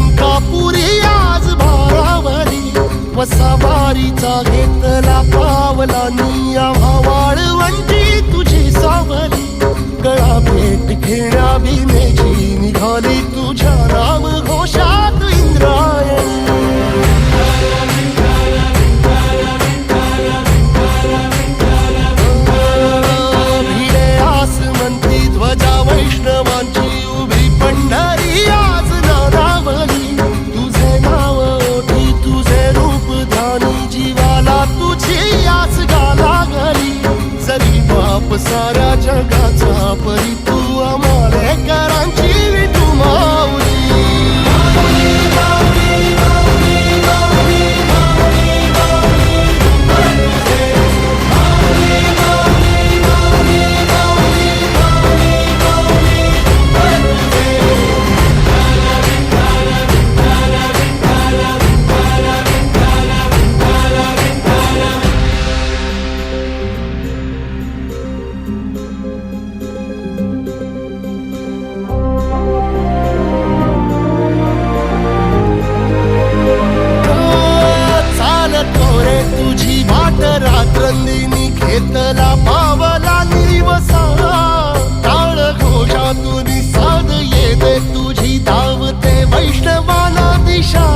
अंकापुरी आज भारावरी वसावारीचा घेतला पावला निया वाळवंटी तुझी सावली गळा भेट घेण्या बिनेची निघाली तुझ्या नाम घोषात इंद्रायणी भिडे आसमंती ध्वजा वैष्णवांची उभी पंढरी आज नारावली तुझे नाव ओठी तुझे रूप ध्यानी जीवाला तुझी आस गाला गली जरी बाप साऱ्या जगाचा परी तू अमालेकरांची विठू माऊली तुझी वाट रात्रंदिनी घेतला पावला निवसा टाळ घोषातून साध येते तुझी धावते वैष्णवाला दिशा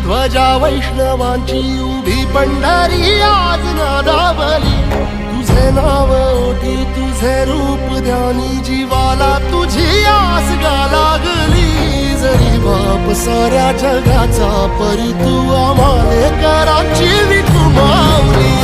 ध्वजा वैष्णवांची उभी पंढरी आज नादावली तुझे नाव ओठी तुझे रूप ध्यानी जीवाला तुझी आस गा लागली जरी बाप साऱ्या जगाचा परी तू आम्हालेकरांची विठू माऊली